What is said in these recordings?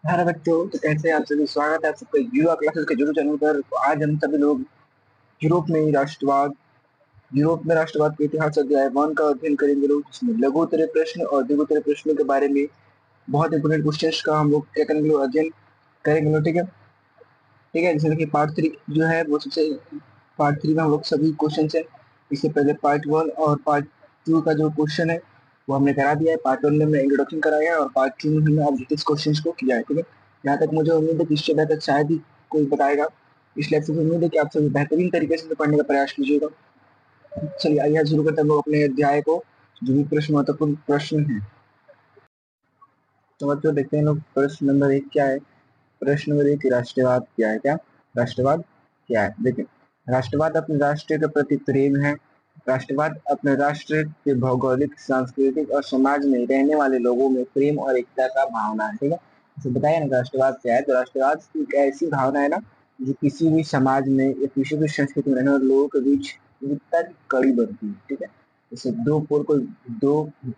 हाँ बच्चों, तो कैसे हैं आप सभी। स्वागत है आप सबका युवा क्लासेस के जरूर चैनल पर। तो आज हम सभी लोग यूरोप में राष्ट्रवाद यूरोप में राष्ट्रवाद के इतिहास अध्याय 1 का अध्ययन करेंगे लोग, जिसमें लघुत्तरीय प्रश्न और दीर्घोत्तरीय प्रश्नों के बारे में बहुत इंपोर्टेंट क्वेश्चंस का हम लोग क्या करेंगे लोग, अध्ययन करेंगे लोग। ठीक है, ठीक है। जैसे कि पार्ट 3 जो है वो सबसे पार्ट 3 में हम लोग सभी क्वेश्चन है। इससे पहले पार्ट 1 और पार्ट 2 का जो क्वेश्चन है वो हमने करा दिया है। पार्ट 1 में हमने इंट्रोडक्शन कराया है और पार्ट 2 में हमने ऑब्जेक्टिव क्वेश्चन को किया है। ठीक है, यहाँ तक मुझे उम्मीद है कि इससे बेहतर शायद ही कोई बताएगा, इसलिए आपसे उम्मीद है कि आप सभी बेहतरीन तरीके से पढ़ने का प्रयास कीजिएगा। चलिए आइए शुरू करते हैं हम लोग अपने अध्याय को। जो भी प्रश्न महत्वपूर्ण प्रश्न है, तो बच्चों देखते हैं लोग। प्रश्न नंबर 1 क्या है। प्रश्न नंबर 1, राष्ट्रवाद क्या है। क्या राष्ट्रवाद क्या है? देखिए, राष्ट्रवाद अपने राष्ट्र के प्रति प्रेम है। राष्ट्रवाद अपने राष्ट्र के भौगोलिक, सांस्कृतिक और समाज में रहने वाले लोगों में प्रेम और एकता का भावना है। ठीक है, जैसे बताया ना राष्ट्रवाद क्या है, तो राष्ट्रवाद एक ऐसी भावना है ना जो किसी भी समाज में या किसी भी संस्कृति में रहने वाले लोगों के बीच एकता की कड़ी बनती है। ठीक है, जैसे दो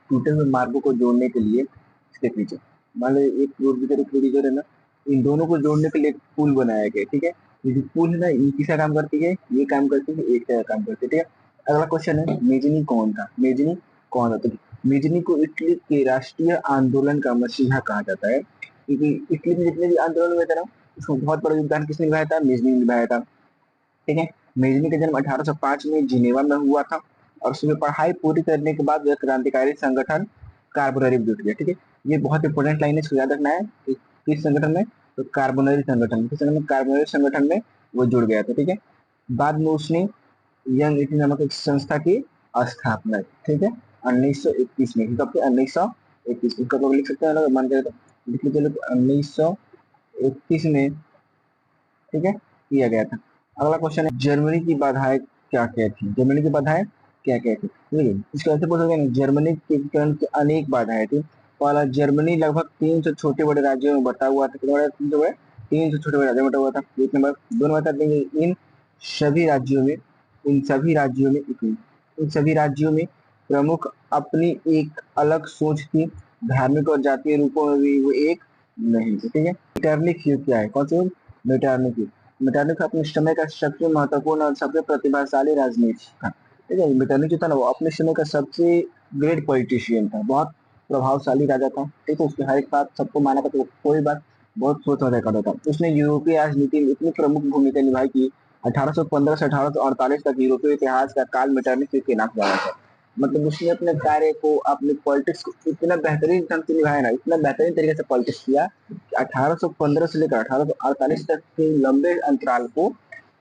टूटे हुए मार्गों को जोड़ने के लिए इसके पीछे मान लो एक रोड की तरह थोड़ी जो है ना, इन दोनों को जोड़ने के लिए एक पुल बनाया गया। ठीक है, ये जो पुल है ना, ये किसका काम करती है? ये काम करती है, एक का काम करती है। ठीक है, अगला क्वेश्चन है, मेजनी कौन था? मेजनी कौन था? तो मेजनी को इटली के राष्ट्रीय आंदोलन का मसीहा कहा जाता है, क्योंकि इटली में जितने भी आंदोलन हुए थे ना, उसमें बहुत बड़ा योगदान किसने निभाया था? मेजनी ने निभाया था। ठीक है, मेजनी का जन्म 1805 में जिनेवा में हुआ था और उसमें पढ़ाई पूरी करने के बाद वह क्रांतिकारी संगठन कार्बोनरी में जुट गया। ठीक है, ये बहुत इंपॉर्टेंट लाइन है, इसको याद रखना है। किस संगठन में? तो कार्बोनरी संगठन, किस संगठन? कार्बोनरी संगठन में वो जुड़ गया था। ठीक है, बाद में उसने यंग इटली नामक एक संस्था की स्थापना की। ठीक है, 1921 में। कब के? 1921 में। कब लोग लिख सकते हैं अगर मन करे तो लिख लीजिए लोग, 1921 में। ठीक है, किया गया था। अगला क्वेश्चन है, जर्मनी की बाधाएं क्या क्या थी? जर्मनी की बाधाएं क्या क्या थी? देखिए, इसको ऐसे बोल सकते हैं, जर्मनी के एकीकरण की अनेक बाधाएं थी। पहला, जर्मनी लगभग 300 छोटे बड़े राज्यों में बटा हुआ था। कितने बड़े? 300 छोटे बड़े राज्यों में बटा हुआ था। एक नंबर। दोनों बता देंगे, सभी राज्यों में इन सभी राज्यों में इन सभी राज्यों में प्रमुख अपनी एक अलग सोच थी। धार्मिक और जातीय रूपों में भी वो एक नहीं थे। ठीक है, मेटरनिक युग क्या है? कौन से? मेटरनिक युग। मेटरनिक अपने समय का सबसे महत्वपूर्ण और सबसे प्रतिभाशाली राजनीति था। ठीक है, मेटरनिक जो था ना, वो अपने समय का सबसे ग्रेट पॉलिटिशियन था, बहुत प्रभावशाली राजा था। ठीक है, उसके हर एक बात सबको माना था, तो कोई बात बहुत सोच समझ करता था। उसने यूरोपीय राजनीति में इतनी प्रमुख भूमिका निभाई कि 1815 से 1848 तक यूरोपीय इतिहास का काल मेटरनिक युग के नाम से जाना था। मतलब उसने अपने कार्य को, अपने पॉलिटिक्स को इतना बेहतरीन ढंग से निभाया ना, इतना बेहतरीन तरीके से पॉलिटिक्स किया, 1815 से लेकर 1848 तक के लंबे अंतराल को,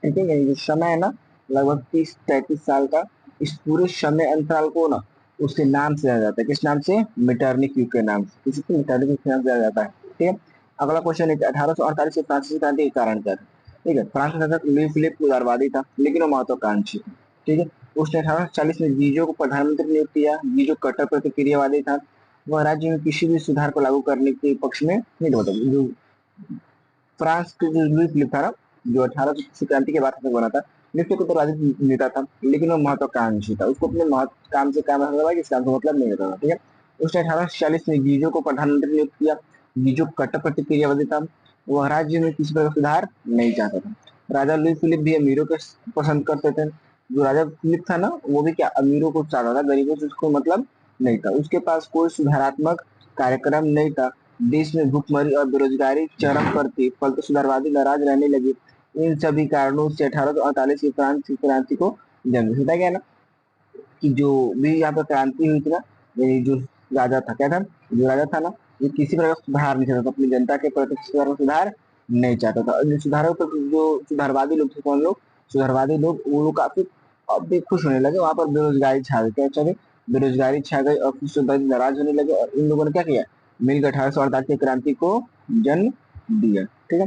ठीक है, ये समय है ना, लगभग 30-33 साल का, इस पूरे समय अंतराल को ना उसके नाम से जाना जाता है। किस नाम से? मेटरनिक युग के नाम से। किसी को मेटरनिक युग के नाम से जाना जाता है। ठीक है, अगला क्वेश्चन है, 1848 से फ्रांसीसी क्रांति के कारण क्या था? ठीक है, फ्रांस का शासक लुई फिलिप उदारवादी था, लेकिन वो महत्वाकांक्षी था। ठीक है, उसने 1840 में गीजो को प्रधानमंत्री नियुक्त किया। गीजो कट्टर प्रतिक्रियावादी था। वह राज्य में किसी भी सुधार को लागू करने के पक्ष में नहीं था। मतलब जो फ्रांस के जो लुई फिलिप था ना, जो 1800 क्रांति के बाद शासक बना था, निश्चित तो राजनीतिक नेता था, लेकिन वो महत्वाकांक्षी था। उसको अपने काम से काम रखना था, किस काम से मतलब नहीं रहता था। ठीक है, उसने 1840 में गीजो को प्रधानमंत्री नियुक्त किया। गीजो कट्टर प्रतिक्रियावादी था, वह राज्य में किसी प्रकार सुधार नहीं चाहता था। राजा लुई फिलिप भी अमीरों को पसंद करते थे। जो राजा फिलिप था ना, वो भी क्या अमीरों को चाहता था, गरीबों से उसको मतलब नहीं था। उसके पास कोई सुधारात्मक कार्यक्रम नहीं था। देश में भूखमरी और बेरोजगारी चरम पर थी, फलतः सुधारवादी नाराज रहने लगे। इन सभी कारणों से 1848 की फ्रांस की क्रांति को जन्म होता गया ना, कि जो भी यहाँ पर क्रांति हुई थी ना, ये जो राजा था, क्या था? जो राजा था ना, ये किसी प्रकार का सुधार नहीं चाहता था, अपनी जनता के प्रति किसी प्रकार का सुधार नहीं चाहता था। और जो सुधारों पर जो सुधारवादी लोग थे, कौन लोग? सुधारवादी लोग, वो लोग काफी अब भी खुश होने लगे। वहां पर बेरोजगारी छा गई। क्या चले? बेरोजगारी छा गई और कुछ नाराज होने लगे, और इन लोगों ने क्या किया? मिलकर 1848 की क्रांति को जन्म दिया। ठीक है,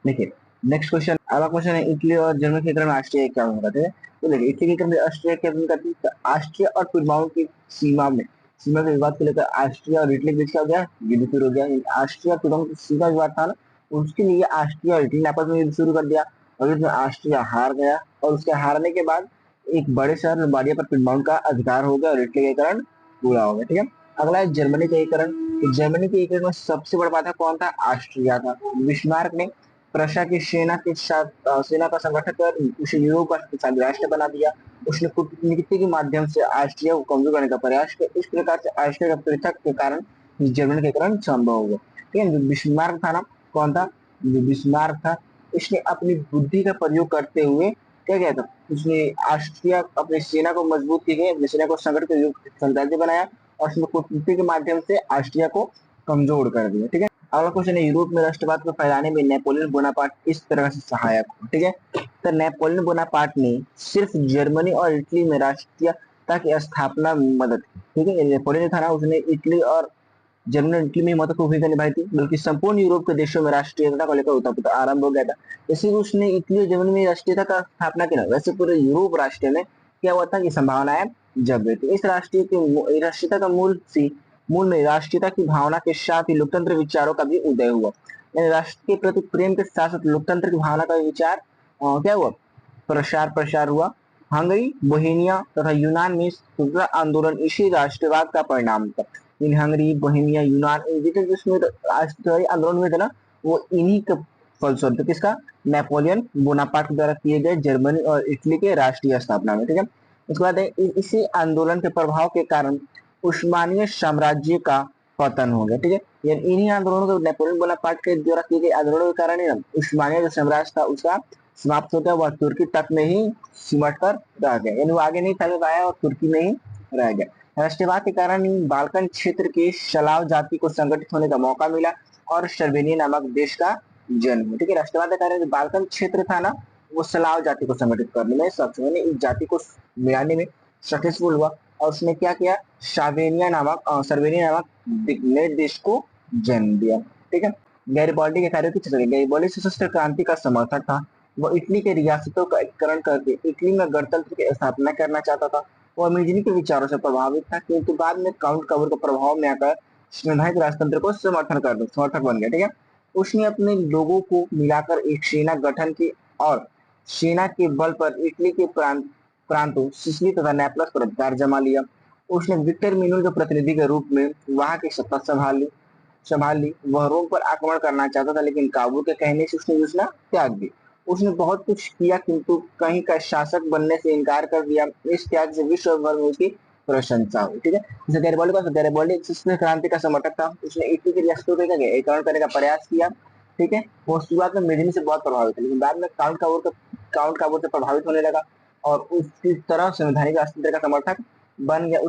देखिए नेक्स्ट क्वेश्चन, अगला क्वेश्चन है, इटली और जर्मनी के क्रम में ऑस्ट्रिया क्या भूमिका थी? तो देखिए, इटली के क्रम में ऑस्ट्रिया क्या भूमिका थी? तो ऑस्ट्रिया और पुरमाओं की सीमा के विवाद को लेकर ऑस्ट्रिया और इटली के बीच क्या हो गया? युद्ध शुरू हो गया। ऑस्ट्रिया और पुरमाओं की सीमा विवाद था ना, उसके लिए ऑस्ट्रिया और इटली ने आपस में युद्ध शुरू कर दिया, और युद्ध में ऑस्ट्रिया हार गया, और उसके हारने के बाद एक बड़े शहर लोम्बार्डिया पर पुरमाओं का अधिकार हो गया और इटली का एकीकरण पूरा हो गया। ठीक है, अगला है जर्मनी का एकीकरण। तो जर्मनी के एक में सबसे बड़ा बाधा कौन था? ऑस्ट्रिया था। बिस्मार्क ने प्रशा की सेना के साथ सेना का संगठन कर उसे यूरोप का शक्तिशाली राष्ट्र बना दिया। उसने कूटनीति के माध्यम से ऑस्ट्रिया को कमजोर करने का प्रयास किया। इस प्रकार से ऑस्ट्रिया का पृथक के कारण जर्मनी के कारण संभव हुआ। ठीक है, जो बिस्मार्क था ना, कौन था? जो बिस्मार्क था, इसने अपनी बुद्धि का प्रयोग करते हुए क्या किया था? उसने ऑस्ट्रिया अपनी सेना को मजबूत की गई, अपनी सेना को संगठित साम्राज्य बनाया और उसने कूटनीति के माध्यम से ऑस्ट्रिया को कमजोर कर दिया। ठीक है, अगला क्वेश्चन है, यूरोप में राष्ट्रवाद को फैलाने में नेपोलियन बोनापार्ट किस तरह से सहायक हुआ? ठीक है, तो नेपोलियन बोनापार्ट ने सिर्फ जर्मनी और इटली में राष्ट्रीयता की स्थापना में मदद की। ठीक है, नेपोलियन था ना, उसने इटली और जर्मनी इटली में महत्वपूर्ण भूमिका निभाई थी, बल्कि संपूर्ण यूरोप के देशों में राष्ट्रीयता को लेकर उतार आरंभ हो गया था। इसी उसने इटली और जर्मनी में राष्ट्रीयता का स्थापना की ना, वैसे पूरे यूरोप राष्ट्र में क्या हुआ था कि संभावनाएं जग गई थी। इस राष्ट्रीयता का मूल में राष्ट्रीयता की भावना के साथ ही लोकतंत्र विचारों का भी उदय हुआ। यानी राष्ट्र के प्रति प्रेम के साथ साथ लोकतंत्र की भावना का विचार क्या हुआ? प्रसार हुआ। हंगरी, बोहेमिया तथा यूनान में स्वतंत्रता आंदोलन इसी राष्ट्रवाद का परिणाम था। इन हंगरी, बोहेमिया, यूनान, जितने जिसमें राष्ट्रवादी आंदोलन हुए थे ना, वो इन्हीं का फलस्वरूप किसका? नेपोलियन बोनापार्ट द्वारा किए गए जर्मनी और इटली के राष्ट्रीय स्थापना में। ठीक है, उसके बाद इसी आंदोलन के प्रभाव के कारण उस्मानिया साम्राज्य का पतन हो गया। ठीक है, यानी इन्हीं आंदोलनों को, नेपोलियन बोनापार्ट के द्वारा किए गए आंदोलनों के कारण ही उस्मानिया जो साम्राज्य था उसका समाप्त होता है, वह तुर्की तक में ही सिमट कर रह गया, यानी वो आगे नहीं फैल पाया और तुर्की में ही रह गया। राष्ट्रवाद के कारण बाल्कन क्षेत्र के स्लाव जाति को संगठित होने का मौका मिला और सर्वेनिया नामक देश का जन्म। ठीक है, राष्ट्रवाद के कारण बाल्कन क्षेत्र था ना, वो स्लाव जाति को संगठित करने में सक्षम, यानी इस जाति को मिलाने में सक्सेसफुल हुआ और उसने क्या किया? सर्वेनिया नामक नए देश को जन्म दिया। ठीक है, गैरिबाल्डी के कार्यों की चर्चा करें। गैरिबाल्डी सशस्त्र क्रांति का समर्थक था। वह इटली के रियासतों का एकीकरण करके इटली में गणतंत्र की स्थापना करना चाहता था। वह म्यूजिनी के विचारों से प्रभावित था, किंतु बाद में काउंट कवर के प्रभाव में आकर संवैधानिक राजतंत्र को समर्थक बन गया। ठीक है, उसने अपने लोगों को मिलाकर एक सेना गठन की और सेना के बल पर इटली के प्रांतों सिसिली तथा नेपलस पर अधिकार जमा लिया। उसने विक्टर मिनुल के प्रतिनिधि के रूप में वहां की सत्ता संभाल ली। वह रोम पर आक्रमण करना चाहता था, लेकिन काबू के कहने से उसने योजना त्याग दी। उसने बहुत कुछ किया, किंतु कहीं का शासक बनने से इनकार कर दिया। इस त्याग से विश्व भर में उसकी प्रशंसा हुई। ठीक है, जैसे गैरिबाल्डी सशस्त्र क्रांति का समर्थक था। उसने इटली के रियासतों का एकीकरण करने का प्रयास किया। ठीक है, वो शुरुआत में मेदिनी से बहुत प्रभावित था, लेकिन बाद में काउंट काबूर से प्रभावित होने लगा और उसी तरह संवैधानिक राजतंत्र का समर्थक बन गया।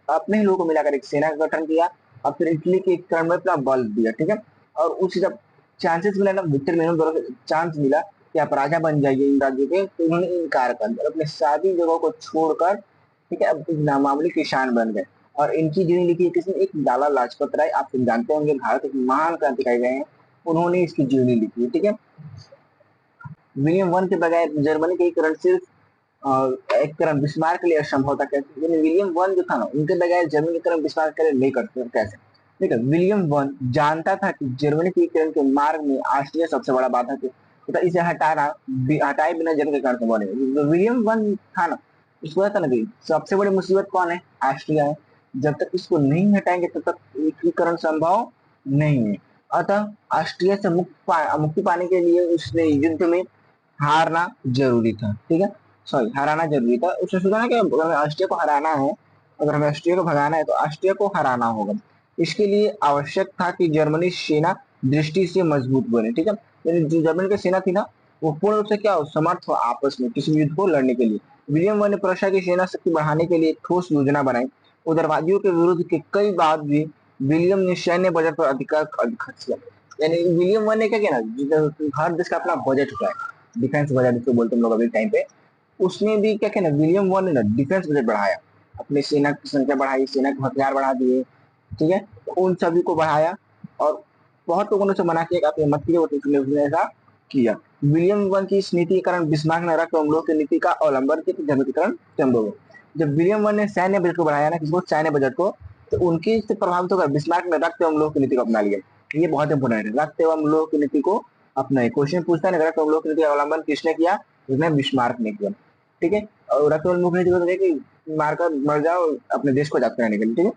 अपने ही लोगों को मिलाकर एक सेना का गठन किया और फिर इटली के एकीकरण में अपना बल दिया। ठीक है, और उस जब चांसेस मिला ना, विक्टर मेनुल द्वारा चांस मिला कि आप राजा बन जाइए इन राज्यों के, तो उन्होंने इनकार कर दिया, अपने सारी जगहों को छोड़कर, ठीक है, अब नामावली किसान बन गए। और इनकी जीवनी लिखी है किसने? एक लाला लाजपत राय, आप जानते होंगे, भारत के महान क्रांतिकारी रहे हैं, उन्होंने इसकी जीवनी लिखी है। ठीक है, विलियम वन के बगैर जर्मनी के एकीकरण सिर्फ एकीकरण बिस्मार्क के लिए असंभव था। कैसे? विलियम वन जो था ना, उनके बगैर जर्मनी एकीकरण बिस्मार्क के लिए नहीं करते। कैसे? ठीक है, विलियम वन जानता था कि जर्मनी के एकीकरण के मार्ग में ऑस्ट्रिया सबसे बड़ा बाधक है, तो इसे हटाए बिना जर्मनी एकीकरण संभव नहीं। विलियम वन था ना, उसको पता था ना कि सबसे बड़ी मुसीबत कौन है? ऑस्ट्रिया है। जब तक इसको नहीं हटाएंगे तब तक एकीकरण संभव नहीं है। अतः ऑस्ट्रिया से मुक्ति पाने के लिए उसने युद्ध में हारना जरूरी था। ठीक है, सॉरी, हराना जरूरी था। उसने सोचा ना कि अगर ऑस्ट्रिया को हराना है, अगर हमें ऑस्ट्रिया को भगाना है तो ऑस्ट्रिया को हराना होगा। इसके लिए आवश्यक था कि जर्मनी सेना दृष्टि से मजबूत बने। ठीक है, जो जर्मनी की सेना थी ना, वो पूर्ण रूप से क्या हो, समर्थ हो आपस में किसी युद्ध को लड़ने के लिए। विलियम वन ने प्रशा की सेना शक्ति बढ़ाने के लिए ठोस योजना बनाई। उग्रवादियों के विरुद्ध के कई बार भी विलियम ने सैन्य बजट पर अधिकार खर्च किया। यानी विलियम वन ने क्या किया ना, हर देश का अपना बजट होता है, डिफेंस बजट जिसको बोलते हैं लोग अभी टाइम पे, उसने भी क्या किया ना, विलियम वन ने ना डिफेंस बजट बढ़ाया, अपनी सेना की संख्या बढ़ाई, सेना के हथियार बढ़ा दिए। ठीक है, तो उन सभी को बढ़ाया और बहुत लोगों ने उसे मना किया कि आप ये मत कीजिए, उसने ऐसा किया। विलियम वन की इस नीति के कारण बिस्मार्क ने रक्त अम्लों की नीति का अवलंबन किया, धर्मीकरण संभव हुआ। जब विलियम वन ने सैन्य बजट को बढ़ाया ना, किसको? सैन्य बजट को, तो उनकी से प्रभावित होकर बिस्मार्क ने रक्त एवं लोह की नीति को अपना लिया। ये बहुत इंपोर्टेंट है, रक्त एवं लोह की नीति को अपनाए। क्वेश्चन पूछता है रक्त एवं लोह की नीति का अवलंबन किसने किया? इसमें बिस्मार्क ने किया। ठीक है, और रक्त एवं लोह की नीति को कि मारकर मर जाओ, अपने देश को आजाद कराने के लिए। ठीक है,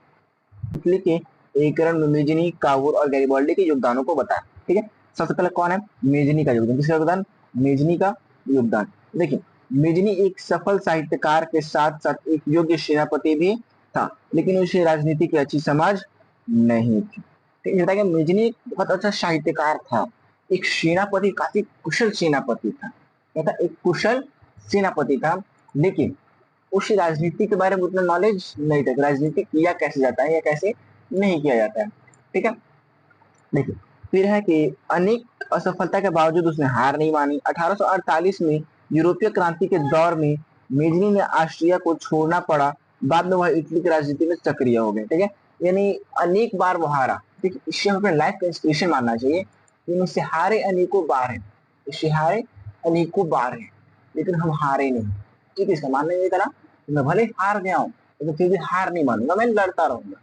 इटली के एकीकरण में मेजनी, कावूर और गैरिबाल्डी के योगदानों को बताया। ठीक है, सबसे पहले कौन है? मेजनी का योगदान। किसका योगदान? मेजनी का योगदान। देखिए, मेजनी एक सफल साहित्यकार के साथ साथ एक योग्य सेनापति भी था, लेकिन उसे राजनीति की अच्छी समझ नहीं थी। ठीक है, मेजनी एक बहुत अच्छा साहित्यकार था, एक सेनापति, काफी कुशल सेनापति था, एक कुशल सेनापति था, लेकिन उसे राजनीति के बारे में उतना नॉलेज नहीं था, राजनीति किया कैसे जाता है या कैसे नहीं किया जाता है। ठीक है, देखिए, फिर है कि अनेक असफलता के बावजूद उसने हार नहीं मानी। 1848 में यूरोपीय क्रांति के दौर में मेजनी ने ऑस्ट्रिया को छोड़ना पड़ा। बाद में वह इटली की राजनीति में सक्रिय हो गए। ठीक है, यानी अनेक बार वो हारा। ठीक है, इससे हमें लाइफ का इंस्पिरेशन मानना चाहिए। इससे हारे अनेकों बार है, इससे हारे अनेकों बार है, लेकिन हम हारे नहीं। ठीक है, इसका मानना ये था ना, मैं भले हार गया हूँ लेकिन फिर भी हार नहीं मानूंगा, मैं लड़ता रहूंगा।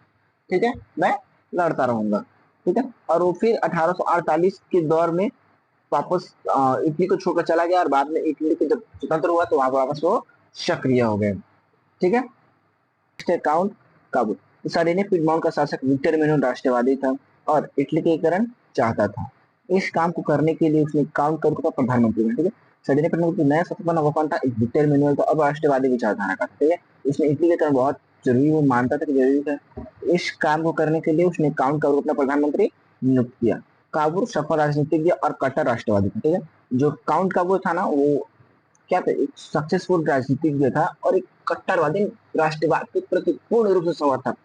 ठीक है, मैं लड़ता रहूंगा। ठीक है, और वो फिर 1848 के दौर में वापस इटली को छोड़कर चला गया, और बाद में इटली को जब स्वतंत्र हुआ तो वहां वापस वो सक्रिय हो गए। ठीक है, काउंट काबू। मुसोलिनी पिडमोंट का शासक विक्टर एमेनुएल राष्ट्रवादी था और इटली के एकीकरण चाहता था। इस काम को करने के लिए उसने काउंट काबू का प्रधानमंत्री बना। ठीक है, सडीने पिडमोंट नया सबसे बड़ा वफान था विक्टर एमेनुएल का, अब राष्ट्रवादी विचारधारा का। ठीक है, उसने इटली के एकीकरण बहुत जरूरी, वो मानता था कि जरूरी था। इस काम को करने के लिए उसने काउंट काबू अपना प्रधानमंत्री नियुक्त किया। काबूल सफल राजनीतिज्ञ और कट्टर राष्ट्रवादी था। ठीक है, जो काउंट काबूल था ना, वो क्या था? एक सक्सेसफुल राजनीतिज्ञ था और एक कट्टरवादी, राष्ट्रवाद के प्रति पूर्ण रूप से समर्थक।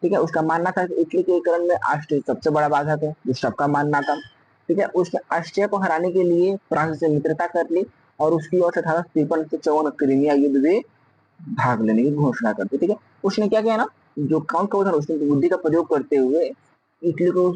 ठीक है, उसका मानना था कि इटली के एकीकरण में ऑस्ट्रिया सबसे बड़ा बाधक है, जो सबका मानना था। ठीक है, उसने ऑस्ट्रिया को हराने के लिए फ्रांस से मित्रता कर ली और उसकी ओर से 1853 से 54 क्रीमिया युद्ध में भाग लेने की घोषणा कर दी। ठीक है, उसने क्या किया ना, जो काउंट का था उसने बुद्धि का प्रयोग करते हुए इटली को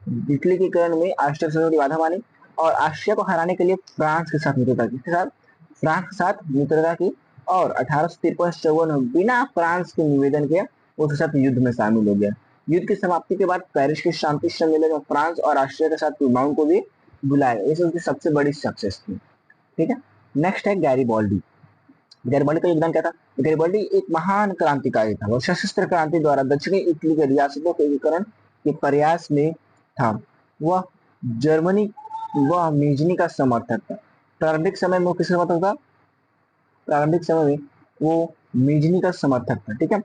इटली के एकीकरण में ऑस्ट्रिया की बाधा मानी और ऑस्ट्रिया को हराने के लिए फ्रांस के साथ मित्रता की। किसके साथ? फ्रांस के साथ मित्रता की। और 1853 में बिना फ्रांस के निवेदन के उसके साथ युद्ध में शामिल हो गया। युद्ध की समाप्ति के बाद पेरिस के शांति सम्मेलन में फ्रांस और ऑस्ट्रिया के साथ पिडमोंट को भी बुलाया गया। ये उसकी सबसे बड़ी सक्सेस थी। ठीक है, नेक्स्ट है गैरिबाल्डी। गैरिबाल्डी का योगदान क्या था? गैरिबाल्डी एक महान क्रांतिकारी था। वह सशस्त्र क्रांति द्वारा दक्षिणी इटली के रियासतों के एकीकरण के प्रयास में था। वह जर्मनी वह मेजनी का समर्थक था। प्रारंभिक समय में वो किसका समर्थक था? प्रारंभिक समय में वो मेजनी का समर्थक था। ठीक है,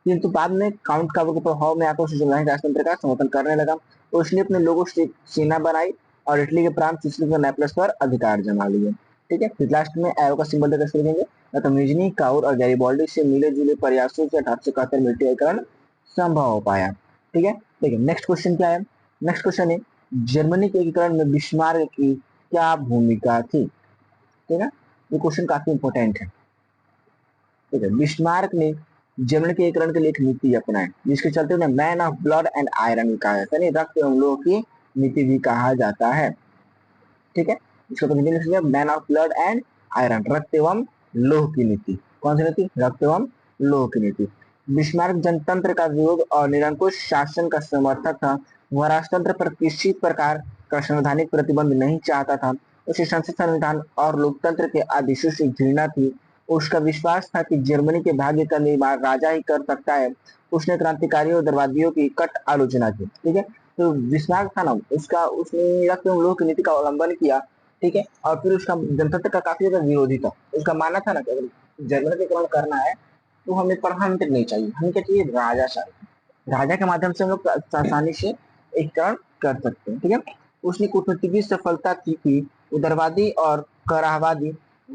किंतु बाद में काउंट काबू के प्रभाव में आकर उसे राजतंत्र का समर्थन करने लगा। तो उसने अपने लोगों से सेना बनाई और इटली के प्रांत सिसिली और नेपल्स पर अधिकार जमा लिए। ठीक है, फिर लास्ट में एरो का सिंबल देकर लिखेंगे। तो मेजनी, काउर और गैरिबाल्डी से मिले जुले प्रयासों से 1871 में एकीकरण संभव हो पाया। ठीक है, देखिए नेक्स्ट क्वेश्चन क्या है? नेक्स्ट क्वेश्चन है, जर्मनी के एकीकरण में बिस्मार्क की क्या भूमिका थी? ठीक है, ये क्वेश्चन काफी इंपॉर्टेंट है। ठीक है, बिस्मार्क ने जर्मनी के एकीकरण के लिए एक नीति अपनाई, जिसके चलते उन्हें man of blood and iron कहा जाता है, रक्त एवं लोह की नीति भी कहा जाता है। ठीक है, इसको तो हिंदी में समझिए, man of blood and iron, रक्त एवं लोह की नीति। कौन सी नीति? रक्त एवं लोह की नीति। बिस्मार्क जनतंत्र का विरोध और निरंकुश शासन का समर्थक था। वह राजतंत्र पर किसी प्रकार का संवैधानिक प्रतिबंध नहीं चाहता था। उसे संसद संविधान और लोकतंत्र के आदेशों से घृणा थी। उसका विश्वास था कि जर्मनी के भाग्य का निर्माण राजा ही कर सकता है। उसने क्रांतिकारियों और दरवादियों की कट आलोचना की। ठीक है, तो बिस्मार्क था ना, उसका उसने रक्त एवं लोह की नीति का अवलंबन किया। ठीक है, और फिर उसका जनतंत्र का काफी ज्यादा विरोधी था। उसका मानना था ना कि अगर जर्मनी का एकीकरण करना है तो हमें प्रधानमंत्री नहीं चाहिए, हमें क्या चाहिए? राजा चाहिए। राजा के माध्यम से हम लोग आसानी से एकीकरण कर सकते हैं। ठीक है, उसने कूटनीतिक सफलता की थी। उदारवादी और कराहवादी,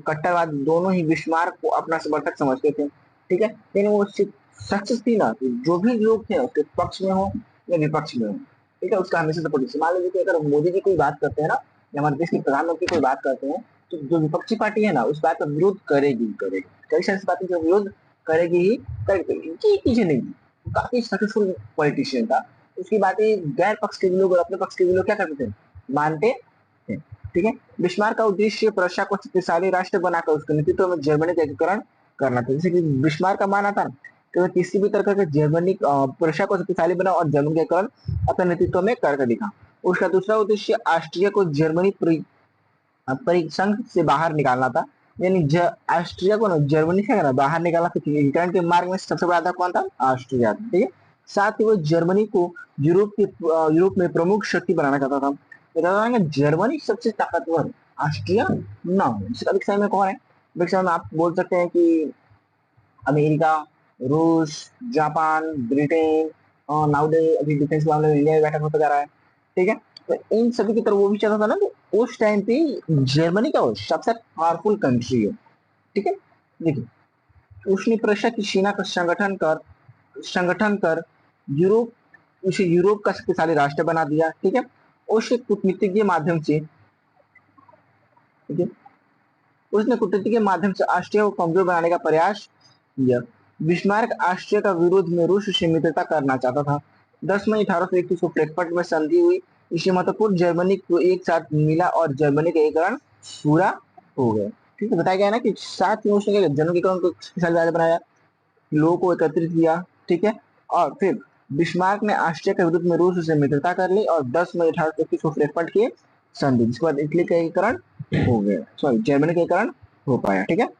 कट्टरवादी दोनों ही बिस्मार्क को अपना समर्थक समझते थे। ठीक है, लेकिन वो सक्सेस थी ना, जो भी लोग थे उसके पक्ष में हो या विपक्ष में हो, ठीक है, उसका हमेशा सपोर्ट। मान लीजिए कि अगर मोदी जी कोई बात करते हैं ना, या हमारे देश के प्रधानमंत्री कोई बात करते हैं, तो जो विपक्षी पार्टी है ना उस बात का विरोध करेगी करेगी। कई सारी बातें जो विरोध करेगी ही करेगी, पीछे नहीं। काफी सक्सेसफुल पॉलिटिशियन था। उसकी बातें गैर पक्ष के भी लोग और अपने पक्ष के भी लोग क्या करते थे? मानते थे। ठीक है, बिस्मार्क का उद्देश्य प्रशा को शक्तिशाली राष्ट्र बनाकर उसके नेतृत्व में जर्मनी का एकीकरण करना था। जैसे कि बिस्मार्क का मानना था कि वह किसी भी तरह के जर्मनी प्रशा को शक्तिशाली बना और जर्मनी का एकीकरण अपने नेतृत्व में करके दिखा। उसका दूसरा उद्देश्य ऑस्ट्रिया को जर्मनी परिसंघ से बाहर निकालना था। यानी ऑस्ट्रिया को ना जर्मनी से बाहर निकालना था। एकीकरण के मार्ग में सबसे बड़ा कौन था? ऑस्ट्रिया था। ठीक है, साथ ही वो जर्मनी को यूरोप में प्रमुख शक्ति बनाना चाहता था। तो दादा ने जर्मनी सबसे ताकतवर, ऑस्ट्रिया ना हो। इसका विकल्प में कौन है? विकल्प में आप बोल सकते हैं कि अमेरिका, रूस, जापान, ब्रिटेन और नाउडे अभी डिफेंस मामले में इंडिया में बैठक होता जा रहा है। ठीक है, तो इन सभी की तरफ वो भी चाहता था ना, तो उस टाइम पे जर्मनी का वो सबसे पावरफुल कंट्री है। ठीक है, देखिए उसने प्रशा की सेना का संगठन कर यूरोप उसे यूरोप का शक्तिशाली राष्ट्र बना दिया। ठीक है, उसके कूटनीतिक के माध्यम से, ठीक है, उसने कूटनीति के माध्यम से ऑस्ट्रिया को कमजोर बनाने का प्रयास किया। बिस्मार्क ऑस्ट्रिया का विरोध में रूस से मित्रता करना चाहता था। 10 मई 1831 को फ्रैंकफर्ट में संधि हुई। इससे महत्वपूर्ण जर्मनी को एक साथ मिला और जर्मनी का एकीकरण पूरा हो गया। ठीक है, बताया गया ना कि साथ में उसने जर्मनी एकीकरण को शक्तिशाली राज्य बनाया, लोगों को एकत्रित किया। ठीक है, और फिर बिस्मार्क ने ऑस्ट्रिया के विरुद्ध में रूस से मित्रता कर ली और 10 मई 1831 को फ्रैंकफर्ट के संधि, जिसके बाद इटली का एकीकरण हो गया, सॉरी जर्मनी का एकीकरण हो पाया। ठीक है,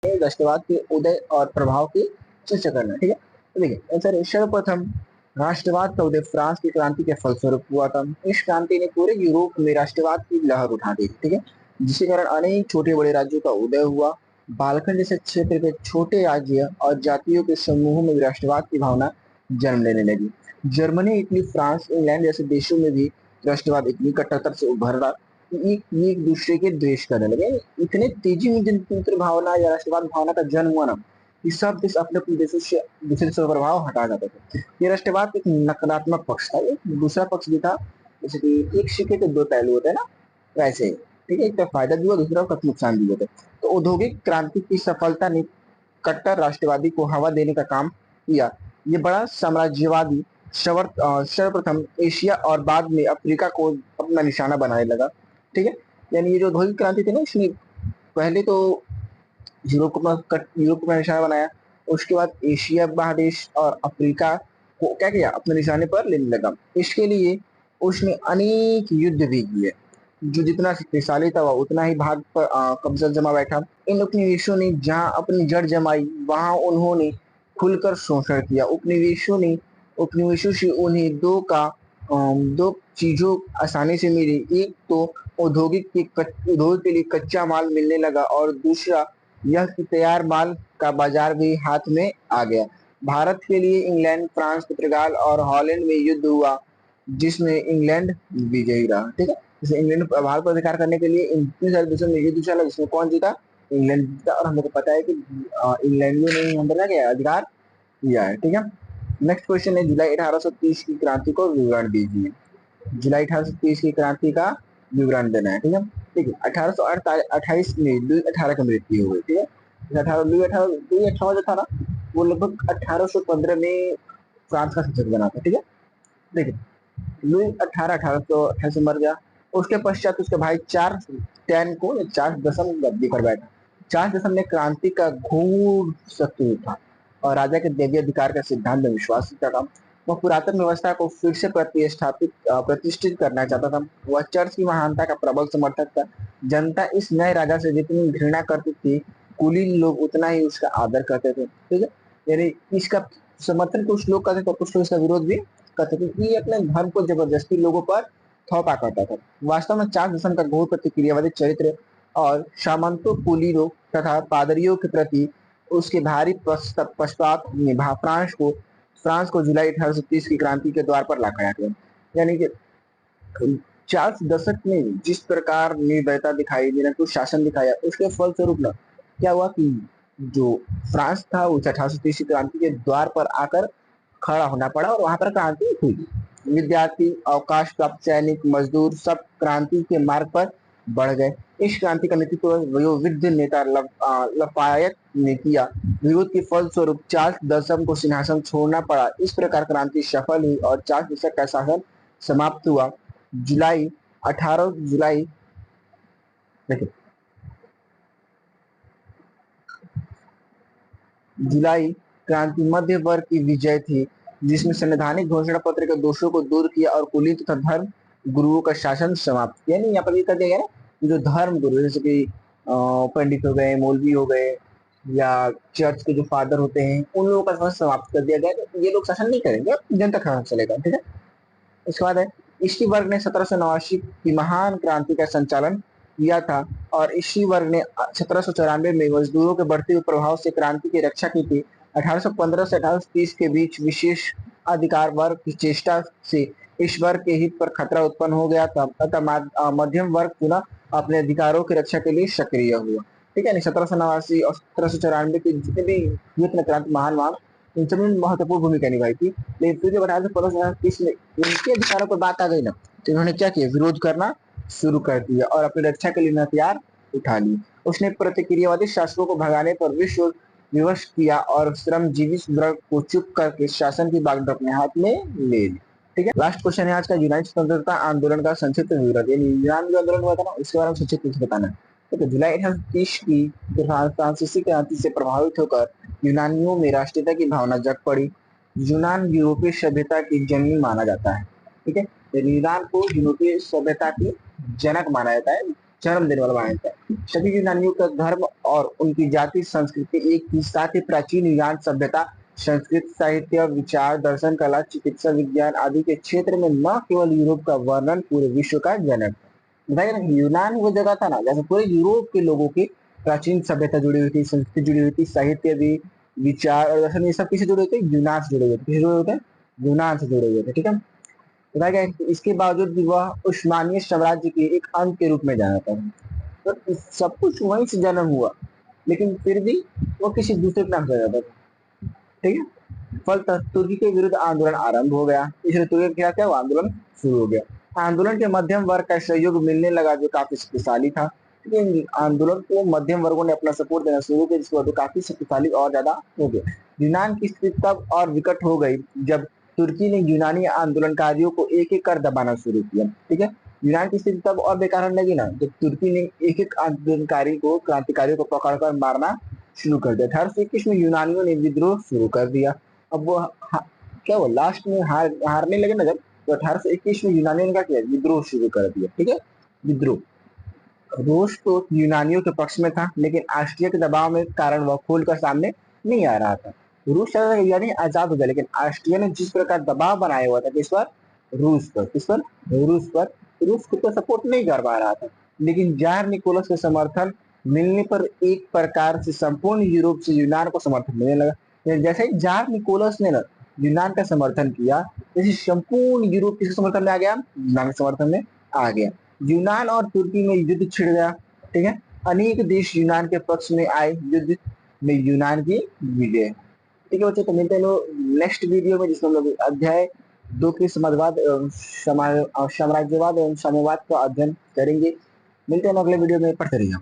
राष्ट्रवाद के उदय और प्रभाव की चर्चा करना। ठीक है, तो देखिए सर सर्वप्रथम राष्ट्रवाद का उदय फ्रांस की क्रांति के फलस्वरूप हुआ था। इस क्रांति ने पूरे यूरोप में राष्ट्रवाद की लहर उठा दी। ठीक है, जिसके कारण अनेक छोटे बड़े राज्यों का उदय हुआ। बालकन जैसे क्षेत्र के छोटे राज्य और जातियों के समूहों में भी राष्ट्रवाद की भावना जन्म लेने लगी। जर्मनी, इटली, फ्रांस, इंग्लैंड जैसे देशों में भी राष्ट्रवाद इतनी कट्टरता से उभर रहा कि एक दूसरे के द्वेष करने लगे। इतने तेजी में जनतंत्र भावना या राष्ट्रवाद भावना का जन्म हुआ ना, कि सब देश अपने अपने देशों से दूसरे से प्रभाव हटा जाते थे। ये राष्ट्रवाद एक नकारात्मक पक्ष था। एक दूसरा पक्ष भी था, जैसे कि एक सिक्के के दो पहलू होते हैं ना, वैसे ही। ठीक है, एक तरफ फायदा भी हुआ, दूसरा तरफ नुकसान भी होते। तो औद्योगिक क्रांति की सफलता ने कट्टर राष्ट्रवादी को हवा देने का काम किया। ये बड़ा साम्राज्यवादी सर्वप्रथम एशिया और बाद में अफ्रीका को अपना निशाना बनाने लगा। ठीक है, यानी ये जो औद्योगिक क्रांति थी ना, इसने पहले तो यूरोप को निशाना बनाया, उसके बाद एशिया महादेश और अफ्रीका को क्या किया, अपने निशाने पर लेने लगा। इसके लिए उसने अनेक युद्ध भी किए। जो जितना शक्तिशाली था वह उतना ही भाग पर कब्जा जमा बैठा। इन उपनिवेशों ने जहां अपनी जड़ जमाई, वहां उन्होंने खुलकर शोषण किया। उपनिवेशों से उन्हें दो चीजों आसानी से मिली। एक तो उद्योग के लिए कच्चा माल मिलने लगा और दूसरा यह कि तैयार माल का बाजार भी हाथ में आ गया। भारत के लिए इंग्लैंड, फ्रांस, पुर्तगाल और हॉलैंड में युद्ध हुआ, जिसमें इंग्लैंड विजयी रहा। ठीक है, जैसे इंग्लैंड भारत पर अधिकार करने के लिए इतने सारे देशों में युद्ध चला, जिसमें कौन जीता? इंग्लैंड जीता। और हमको पता है कि इंग्लैंडियों ने हम पर क्या अधिकार किया है। ठीक है, नेक्स्ट क्वेश्चन है, जुलाई 1830 की क्रांति को विवरण दीजिए। जुलाई 1830 की क्रांति का विवरण देना है। ठीक है, देखिए 1828 में लुई 18 की मृत्यु हुई। ठीक है, लुई 18 जो था ना, वो लगभग 1815 में फ्रांस का शासक बना था। ठीक है, देखिए लुई 18 में मर गया। उसके पश्चात उसके भाई चार्ल्स दसम गद्दी पर बैठा। चार्ल्स दसम ने क्रांति का घोर शत्रु था और राजा के दैवीय अधिकार का सिद्धांत में विश्वास करता था। वह पुरातन व्यवस्था को फिर से प्रतिष्ठित करना चाहता था। वह चर्च की महानता का प्रबल समर्थक था। जनता इस नए राजा से जितनी घृणा करती थी, कुलीन लोग उतना ही उसका आदर करते थे। ठीक है, यानी इसका समर्थन कुछ लोग करते थे, कुछ लोग इसका विरोध भी करते थे, कि ये अपने धर्म को जबरदस्ती लोगों पर थोपा करता था। वास्तव में चार्ल्स दसम का घोर प्रतिक्रियावादी चरित्र और सामंतों, कुलीनों तथा पादरियों के प्रति उसके भारी पश्चाताप ने फ्रांस को जुलाई 1830 की क्रांति के द्वार पर ला खड़ा किया। यानी कि चार्ल्स दशक ने जिस प्रकार निर्दयता दिखाई, निरंकुश शासन दिखाया, उसके फलस्वरूप ना क्या हुआ कि जो फ्रांस था उस 1830 की क्रांति के द्वार पर आकर खड़ा होना पड़ा और वहां पर क्रांति हुई। विद्यार्थी, अवकाश प्राप्त सैनिक, मजदूर सब क्रांति के मार्ग पर बढ़ गए। इस क्रांति का नेतृत्व वयोवृद्ध नेता लफायत ने किया। विरोध के फलस्वरूप चार्ल्स दसम को सिंहासन छोड़ना पड़ा। इस प्रकार क्रांति सफल हुई और चार्ल्स दशक का शासन समाप्त हुआ। जुलाई 18 जुलाई देखिए जुलाई क्रांति मध्य वर्ग की विजय थी, जिसमें संवैधानिक घोषणा पत्र के दोषों को दूर किया और कुलीन तथा धर्म गुरुओं का शासन समाप्त किया। नहीं, यहाँ पर ये कर दिया गया ना, जो धर्म गुरु जैसे कि पंडित हो गए, मौलवी हो गए, या चर्च के जो फादर होते हैं, उन लोगों का शासन समाप्त कर दिया गया। तो ये लोग शासन नहीं करेंगे, जनता का शासन चलेगा। ठीक है। इसके बाद है, इसी वर्ग ने 1789 की महान क्रांति का संचालन किया था, और इसी वर्ग ने 1794 में मजदूरों के बढ़ते हुए प्रभाव से क्रांति की रक्षा की थी। 1815 से 1830 के बीच विशेष अधिकार वर्ग की चेष्टा से इस वर्ग के हित पर खतरा उत्पन्न हो गया था, अतः मध्यम वर्ग पुनः अपने अधिकारों की रक्षा के लिए सक्रिय हुआ। ठीक है। 1789 और 1794 के जितने भी युद्ध में क्रांति महान महान, इन सब में महत्वपूर्ण भूमिका निभाई थी। लेकिन फिर जब 1830 में इनके अधिकारों पर बात आ गई ना, तो इन्होंने क्या किया, विरोध करना शुरू कर दिया और अपनी रक्षा के लिए हथियार उठा लिए। उसने प्रतिक्रियावादी शासकों को भगाने पर विश्व विवश किया और श्रमजीवी वर्ग को चुप करके शासन की बागडोर अपने हाथ में ले ली। ठीक है। लास्ट क्वेश्चन है आज का, यूनानी स्वतंत्रता आंदोलन का संक्षिप्त विवरण। यानी यूनान जो आंदोलन हुआ था ना, उसके बारे में संक्षिप्त में बताना है। तो जुलाई 1830 की फ्रांसीसी क्रांति से प्रभावित होकर यूनानियों में राष्ट्रीयता की भावना जग पड़ी। यूनान यूरोपीय सभ्यता की जननी माना जाता है। ठीक है। यूनान को यूरोपीय सभ्यता की जनक माना जाता है, जन्म देने वाला माना जाता है। सभी यूनानियों का धर्म और उनकी जाति संस्कृति एक ही, साथ ही प्राचीन यूनान सभ्यता, संस्कृत, साहित्य, विचार, दर्शन, कला, चिकित्सा, विज्ञान आदि के क्षेत्र में न केवल यूरोप का वर्णन, पूरे विश्व का जनक। यूनान वो जगह था ना, जैसे पूरे यूरोप के लोगों की प्राचीन सभ्यता जुड़ी हुई थी, संस्कृति जुड़ी हुई थी, साहित्य भी, विचार और दर्शन, ये सब किसे जुड़े हुए थे, यूनान से जुड़े हुए थे। किसे जुड़े हुए थे, यूनान से जुड़े हुए थे। ठीक है। बताया गया इसके बावजूद भी वह उस्मानिय साम्राज्य के एक अंग के रूप में जाना था। तो सब कुछ वहीं से जन्म हुआ, लेकिन फिर भी वो किसी दूसरे के नाम से जाता था। ठीक है। फलतः तुर्की के विरुद्ध आंदोलन आरंभ हो गया। इसलिए तुर्की क्या क्या आंदोलन शुरू हो गया। आंदोलन के मध्यम वर्ग का सहयोग मिलने लगा, जो काफी शक्तिशाली था। लेकिन आंदोलन को मध्यम वर्गों ने अपना सपोर्ट देना शुरू किया, जिसके बाद काफी शक्तिशाली और ज्यादा हो गया। यूनान की स्थिति तब और विकट हो गई जब तुर्की ने यूनानी आंदोलनकारियों को एक एक कर दबाना शुरू किया। ठीक है। यूनान की स्थिति तब और बेकार होने लगी ना, जब तुर्की ने एक एक आंदोलनकारी को, क्रांतिकारियों को पकड़कर मारना शुरू कर दिया। 1821 में यूनानियों ने विद्रोह शुरू कर दिया। अब वो क्या वो लास्ट में हारने लगे ना जब, तो 1821 में यूनानियों ने क्या किया, विद्रोह शुरू कर दिया। ठीक है। विद्रोह, रूस तो यूनानियों के पक्ष में था, लेकिन ऑस्ट्रिया के दबाव में कारण वह खुलकर सामने नहीं आ रहा था। रूस यानी आजाद हो गया, लेकिन ऑस्ट्रिया ने जिस प्रकार दबाव बनाया हुआ था किस पर, रूस पर। किस पर, रूस पर। रूस खुद को सपोर्ट नहीं कर पा रहा था, लेकिन जार निकोलस के समर्थन मिलने पर एक प्रकार से संपूर्ण यूरोप से यूनान को समर्थन मिलने लगा। जैसे ही जार निकोलस ने ना यूनान का समर्थन किया, जैसे संपूर्ण यूरोप किसके समर्थन में आ गया, यूनान के समर्थन में आ गया। यूनान और तुर्की में युद्ध छिड़ गया। ठीक है। अनेक देश यूनान के पक्ष में आए, युद्ध में यूनान की विजय। ठीक है बच्चों, तो मिलते हैं लोग नेक्स्ट वीडियो में, जिसमें हम लोग अध्याय 2 के समाजवाद एवं साम्राज्यवाद एवं साम्यवाद का अध्ययन करेंगे। मिलते हैं अगले वीडियो में, पढ़ते रहिए।